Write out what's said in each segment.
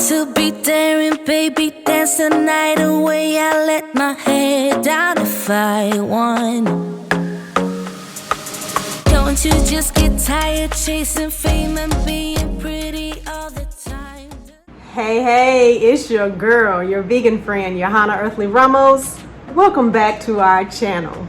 to be daring, baby, dance the night away. I let my hair down if I want. Don't you just get tired chasing fame and being pretty all the time? Hey, it's your girl, your vegan friend, Heyyy Earthly Ramos. Welcome back to our channel.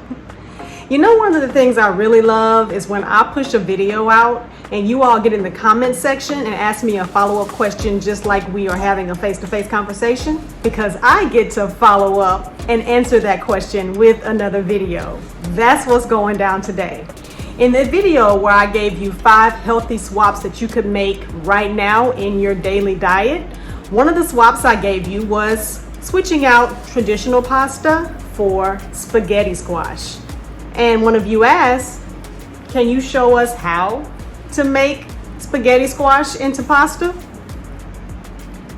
You know, one of the things I really love is when I push a video out and you all get in the comment section and ask me a follow-up question just like we are having a face-to-face conversation, because I get to follow up and answer that question with another video. That's what's going down today. In the video where I gave you 5 healthy swaps that you could make right now in your daily diet, one of the swaps I gave you was switching out traditional pasta for spaghetti squash. And one of you asked, can you show us how to make spaghetti squash into pasta?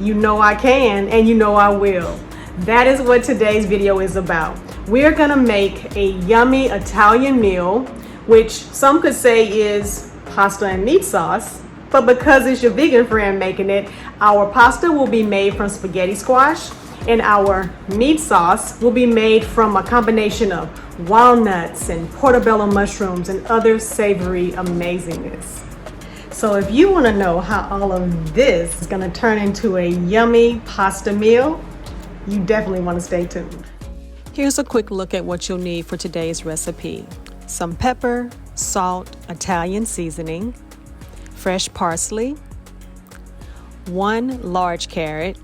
You know I can, and you know I will. That is what today's video is about. We're gonna make a yummy Italian meal, which some could say is pasta and meat sauce, but because it's your vegan friend making it, our pasta will be made from spaghetti squash, and our meat sauce will be made from a combination of walnuts and portobello mushrooms and other savory amazingness. So if you want to know how all of this is going to turn into a yummy pasta meal, you definitely want to stay tuned. Here's a quick look at what you'll need for today's recipe. Some pepper, salt, Italian seasoning, fresh parsley, 1 large carrot,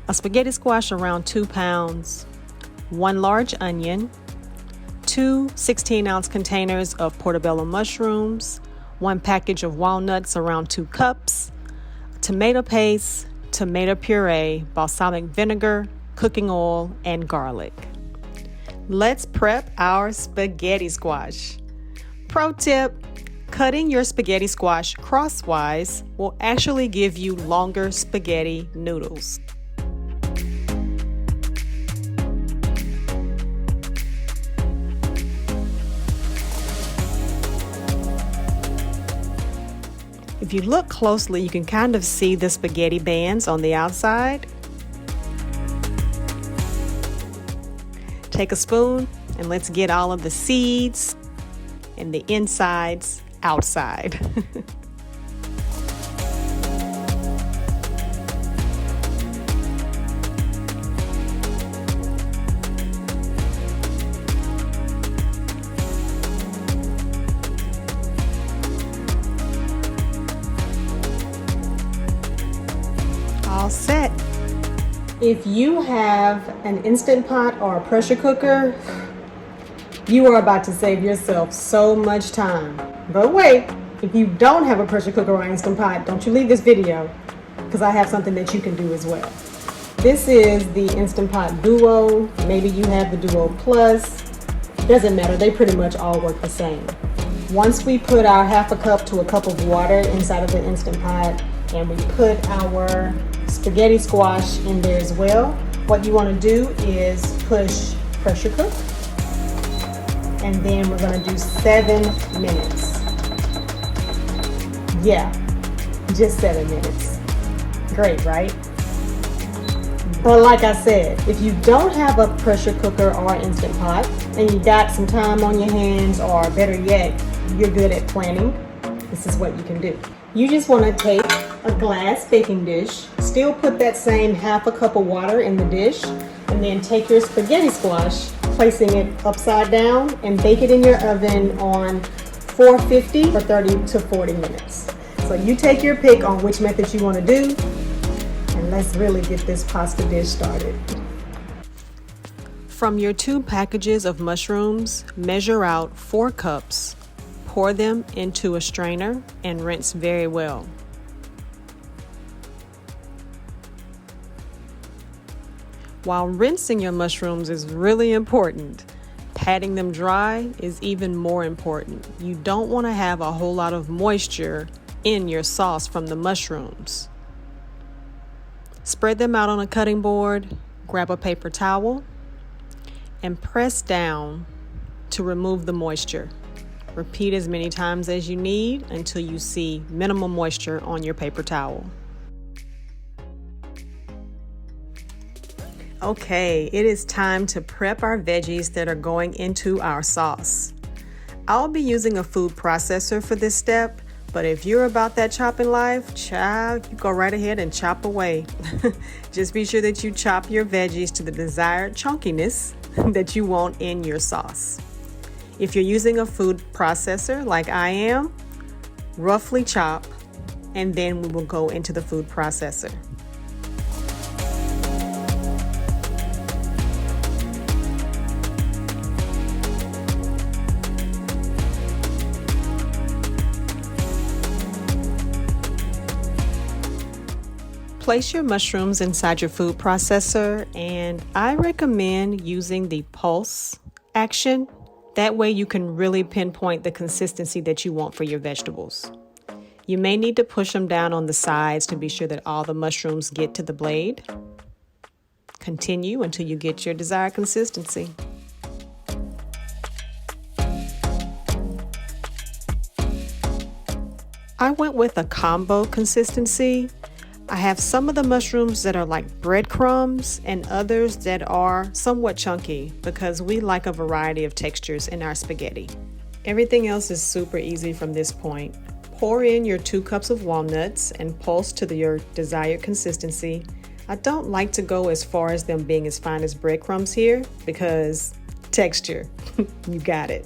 a spaghetti squash around 2 pounds, 1 large onion, 2 16-ounce containers of portobello mushrooms, 1 package of walnuts around 2 cups, tomato paste, tomato puree, balsamic vinegar, cooking oil, and garlic. Let's prep our spaghetti squash. Pro tip: cutting your spaghetti squash crosswise will actually give you longer spaghetti noodles. If you look closely, you can kind of see the spaghetti bands on the outside. Take a spoon and let's get all of the seeds and the insides outside. All set. If you have an Instant Pot or a pressure cooker, you are about to save yourself so much time. But wait, if you don't have a pressure cooker or Instant Pot, don't you leave this video, because I have something that you can do as well. This is the Instant Pot Duo. Maybe you have the Duo Plus. Doesn't matter, they pretty much all work the same. Once we put our 1/2 cup to a cup of water inside of the Instant Pot, and we put our spaghetti squash in there as well, what you want to do is push pressure cook, and then we're going to do 7 minutes. Yeah, just 7 minutes. Great, right? But like I said, if you don't have a pressure cooker or Instant Pot and you got some time on your hands, or better yet, you're good at planning, this is what you can do. You just want to take a glass baking dish, still put that same 1/2 cup of water in the dish, and then take your spaghetti squash, placing it upside down, and bake it in your oven on 450 for 30 to 40 minutes. So you take your pick on which method you want to do, and let's really get this pasta dish started. From your 2 packages of mushrooms, measure out 4 cups. Pour them into a strainer and rinse very well. While rinsing your mushrooms is really important, patting them dry is even more important. You don't want to have a whole lot of moisture in your sauce from the mushrooms. Spread them out on a cutting board, grab a paper towel, and press down to remove the moisture. Repeat as many times as you need until you see minimal moisture on your paper towel. Okay, it is time to prep our veggies that are going into our sauce. I'll be using a food processor for this step, but if you're about that chopping life, child, you go right ahead and chop away. Just be sure that you chop your veggies to the desired chunkiness that you want in your sauce. If you're using a food processor like I am, roughly chop, and then we will go into the food processor. Place your mushrooms inside your food processor, and I recommend using the pulse action. That way you can really pinpoint the consistency that you want for your vegetables. You may need to push them down on the sides to be sure that all the mushrooms get to the blade. Continue until you get your desired consistency. I went with a combo consistency. I have some of the mushrooms that are like breadcrumbs and others that are somewhat chunky because we like a variety of textures in our spaghetti. Everything else is super easy from this point. Pour in your 2 cups of walnuts and pulse to your desired consistency. I don't like to go as far as them being as fine as breadcrumbs here because texture, you got it.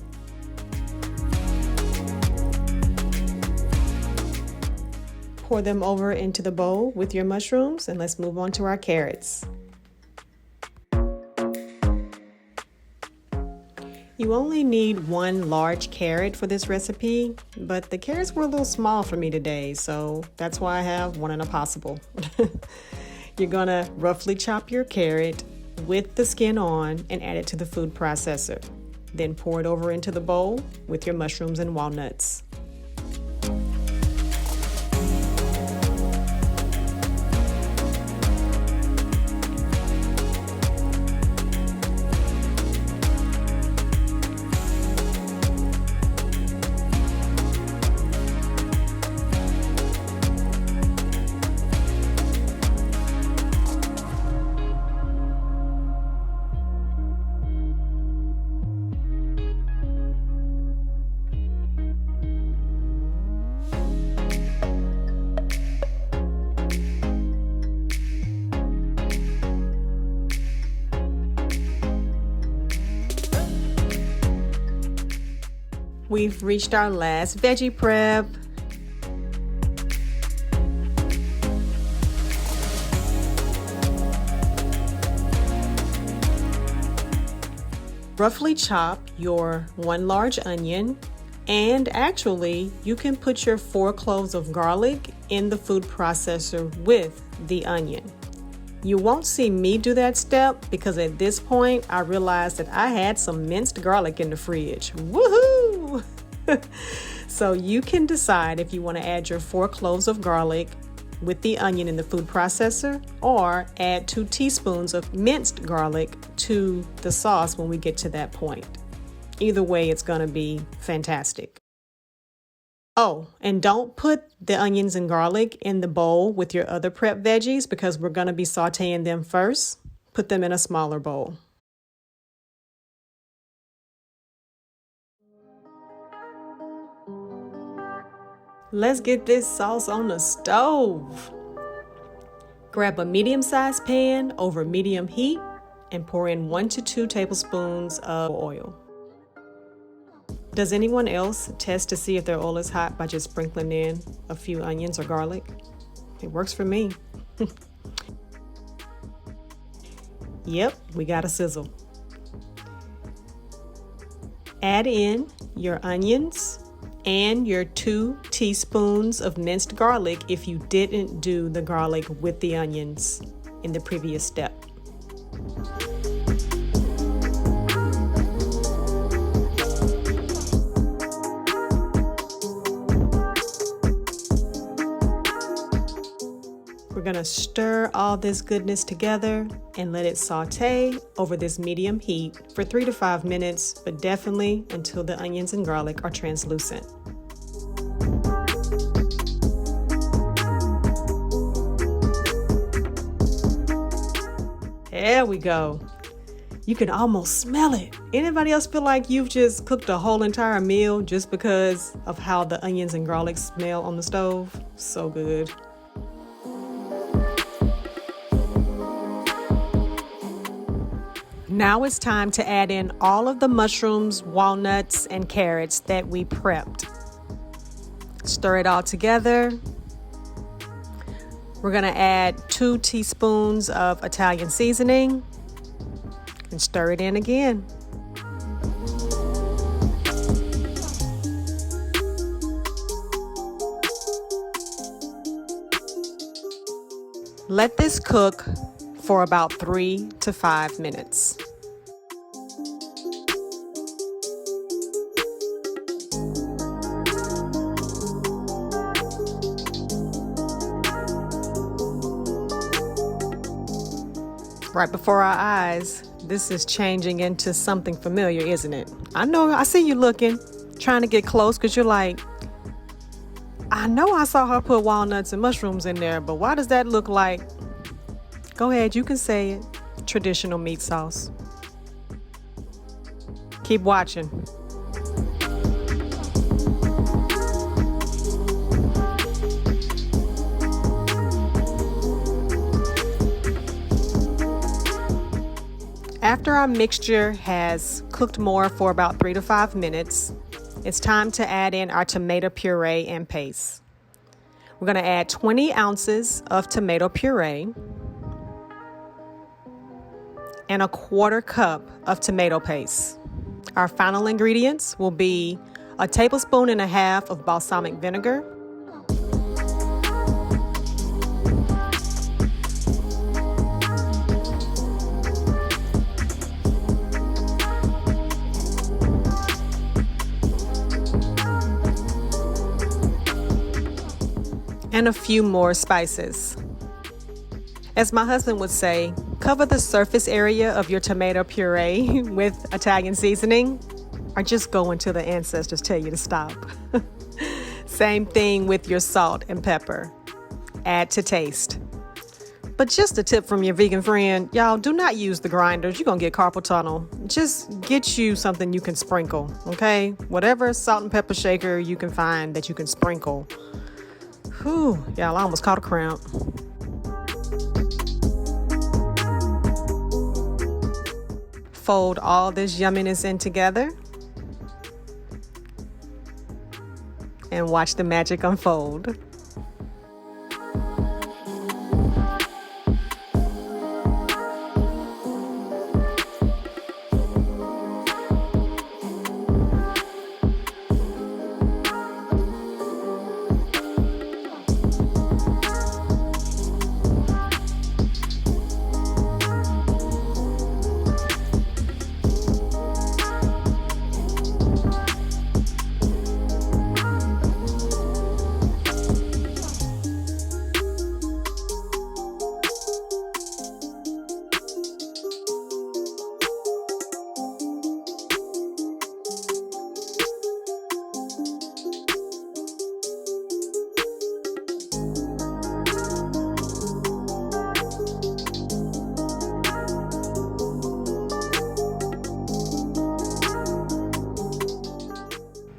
Pour them over into the bowl with your mushrooms, and let's move on to our carrots. You only need 1 large carrot for this recipe, but the carrots were a little small for me today, so that's why I have 1 in a possible. You're gonna roughly chop your carrot with the skin on and add it to the food processor. Then pour it over into the bowl with your mushrooms and walnuts. We've reached our last veggie prep. Roughly chop your 1 large onion, and actually you can put your 4 cloves of garlic in the food processor with the onion. You won't see me do that step because at this point I realized that I had some minced garlic in the fridge. Woohoo! So you can decide if you want to add your 4 cloves of garlic with the onion in the food processor, or add 2 teaspoons of minced garlic to the sauce when we get to that point. Either way, it's going to be fantastic. Oh, and don't put the onions and garlic in the bowl with your other prep veggies because we're going to be sauteing them first. Put them in a smaller bowl. Let's get this sauce on the stove. Grab a medium-sized pan over medium heat and pour in 1 to 2 tablespoons of oil. Does anyone else test to see if their oil is hot by just sprinkling in a few onions or garlic? It works for me. Yep, we got a sizzle. Add in your onions and your 2 teaspoons of minced garlic if you didn't do the garlic with the onions in the previous step. We're gonna stir all this goodness together and let it saute over this medium heat for 3 to 5 minutes, but definitely until the onions and garlic are translucent. There we go. You can almost smell it. Anybody else feel like you've just cooked a whole entire meal just because of how the onions and garlic smell on the stove? So good. Now it's time to add in all of the mushrooms, walnuts, and carrots that we prepped. Stir it all together. We're gonna add 2 teaspoons of Italian seasoning and stir it in again. Let this cook for about 3 to 5 minutes. Right before our eyes, this is changing into something familiar, isn't it? I know, I see you looking, trying to get close because you're like, I know I saw her put walnuts and mushrooms in there, but why does that look like? Go ahead, you can say it. Traditional meat sauce. Keep watching. After our mixture has cooked more for about 3 to 5 minutes, it's time to add in our tomato puree and paste. We're going to add 20 ounces of tomato puree and a 1/4 cup of tomato paste. Our final ingredients will be a 1.5 tablespoons of balsamic vinegar, and a few more spices. As my husband would say, cover the surface area of your tomato puree with Italian seasoning, or just go until the ancestors tell you to stop. Same thing with your salt and pepper. Add to taste. But just a tip from your vegan friend, y'all, do not use the grinders. You're gonna get carpal tunnel. Just get you something you can sprinkle, okay? Whatever salt and pepper shaker you can find that you can sprinkle. Whew, y'all, I almost caught a cramp. Fold all this yumminess in together and watch the magic unfold.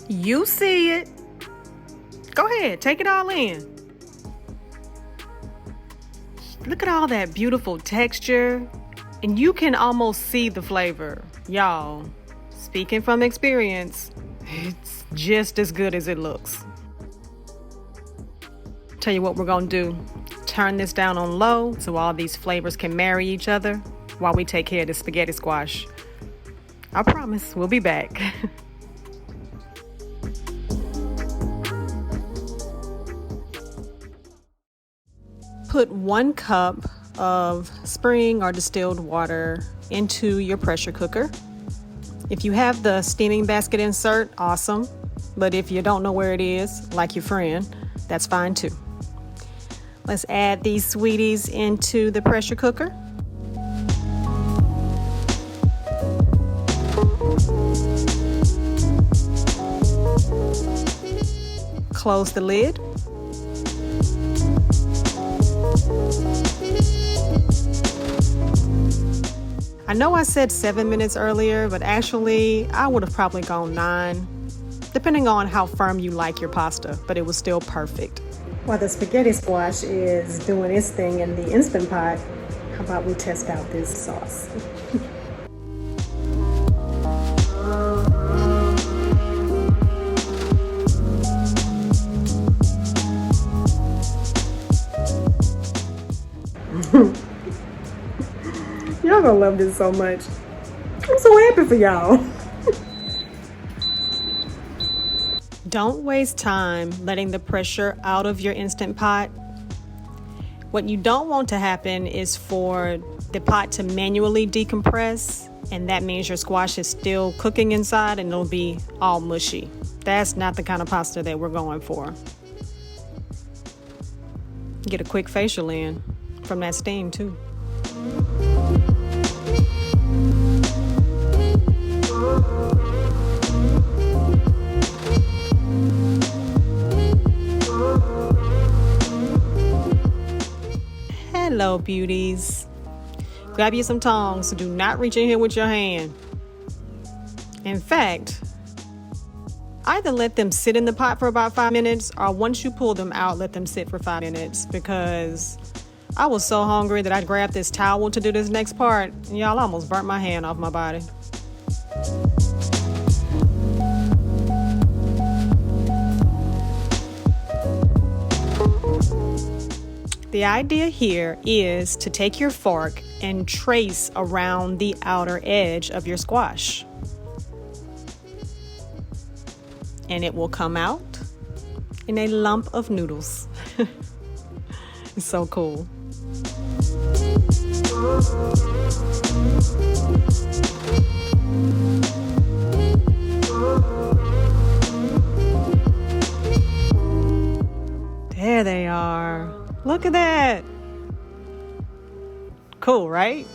You see it. Go ahead, take it all in. Look at all that beautiful texture. And you can almost see the flavor. Y'all, speaking from experience, it's just as good as it looks. Tell you what we're gonna do. Turn this down on low so all these flavors can marry each other while we take care of the spaghetti squash. I promise we'll be back. Put 1 cup of spring or distilled water into your pressure cooker. If you have the steaming basket insert, awesome. But if you don't know where it is, like your friend, that's fine too. Let's add these sweeties into the pressure cooker. Close the lid. I know I said 7 minutes earlier, but actually I would have probably gone 9, depending on how firm you like your pasta, but it was still perfect. While the spaghetti squash is doing its thing in the Instant Pot, how about we test out this sauce? Y'all gonna love this so much. I'm so happy for y'all. Don't waste time letting the pressure out of your Instant Pot. What you don't want to happen is for the pot to manually decompress, and that means your squash is still cooking inside and it'll be all mushy. That's not the kind of pasta that we're going for. Get a quick facial in from that steam too. Hello, beauties. Grab you some tongs. Do not reach in here with your hand. In fact, either let them sit in the pot for about 5 minutes, or once you pull them out, let them sit for 5 minutes, because I was so hungry that I grabbed this towel to do this next part, and y'all almost burnt my hand off my body. The idea here is to take your fork and trace around the outer edge of your squash. And it will come out in a lump of noodles. It's so cool. There they are. Look at that. Cool, right?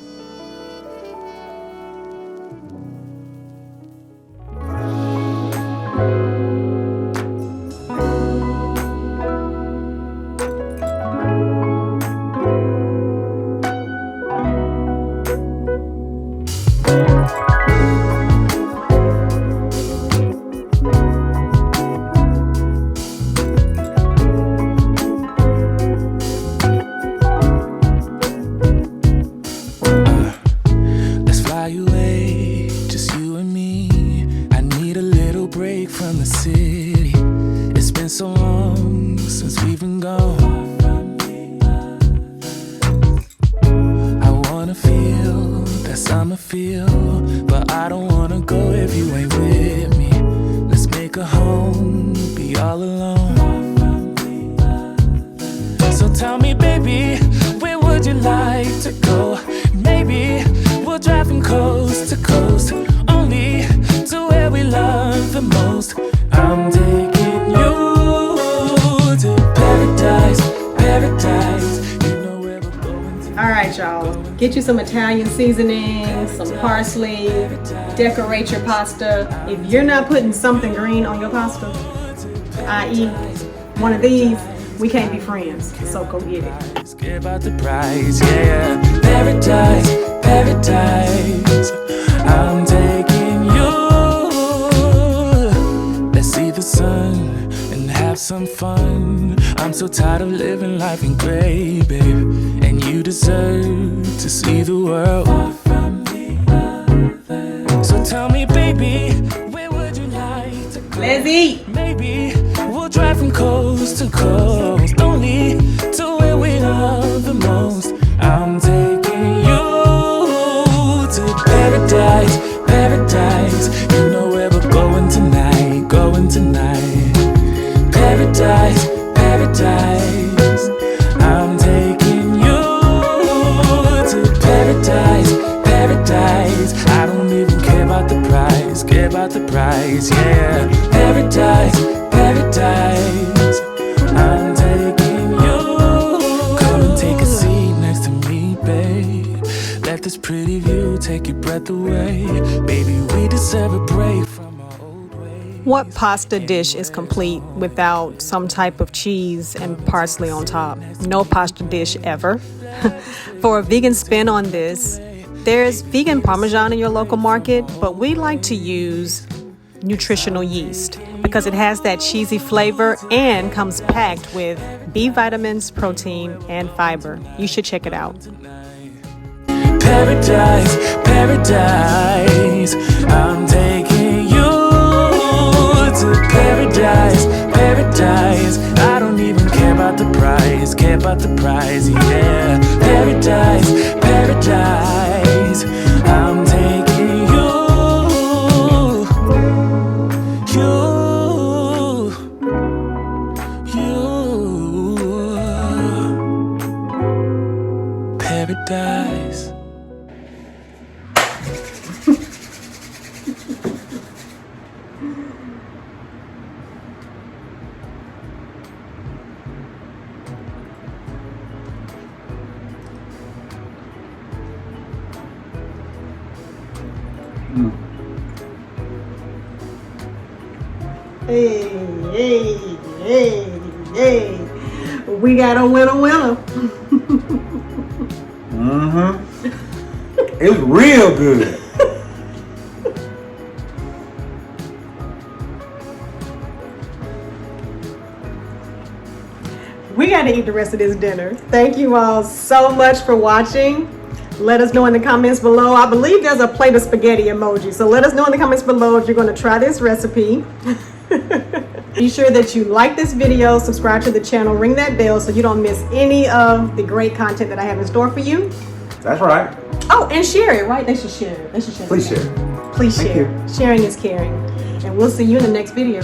From the city, it's been so long since we've been gone. I wanna feel that summer feel, but I don't wanna go if you ain't with me. Let's make a home, be all alone. So tell me, baby, where would you like to go? Maybe we'll drive from coast to coast, only to where we love the most. I'm taking you to paradise, paradise. You know where we're going to. All right, y'all. Get you some Italian seasoning, some parsley. Decorate your pasta. If you're not putting something green on your pasta, i.e. one of these, we can't be friends. So go get it. Let's give out the prize, yeah. Paradise, paradise. I'm taking you. Let's see the sun and have some fun. I'm so tired of living life in gray, babe. And you deserve to see the world. So tell me, baby, where would you like to go? Let's eat. Maybe we'll drive from coast to coast, only to where we love the most. I'm taking you to paradise, paradise. You know where we're going tonight, going tonight. Paradise, paradise. I'm taking you to paradise, paradise. I don't even care about the price, care about the price, yeah. Paradise, paradise. I'm taking you. Come and take a seat next to me, babe. Let this pretty view take your breath away. Baby, we deserve a break from our old ways. What pasta dish is complete without some type of cheese and parsley on top? No pasta dish ever. For a vegan spin on this, There's vegan Parmesan in your local market, but we like to use nutritional yeast because it has that cheesy flavor and comes packed with B vitamins, protein, and fiber. You should check it out. Paradise, paradise, I'm taking you to paradise, paradise. I don't even care about the price, yeah. Paradise, paradise, I'm taking you, paradise. Hey. We got a winner. It was real good. We got to eat the rest of this dinner. Thank you all so much for watching. Let us know in the comments below. I believe there's a plate of spaghetti emoji. So let us know in the comments below if you're going to try this recipe. Be sure that you like this video, subscribe to the channel, ring that bell so you don't miss any of the great content that I have in store for you. That's right. Oh, and share it, right? They should share it. Please share. Please Thank share. you. Sharing is caring. And we'll see you in the next video.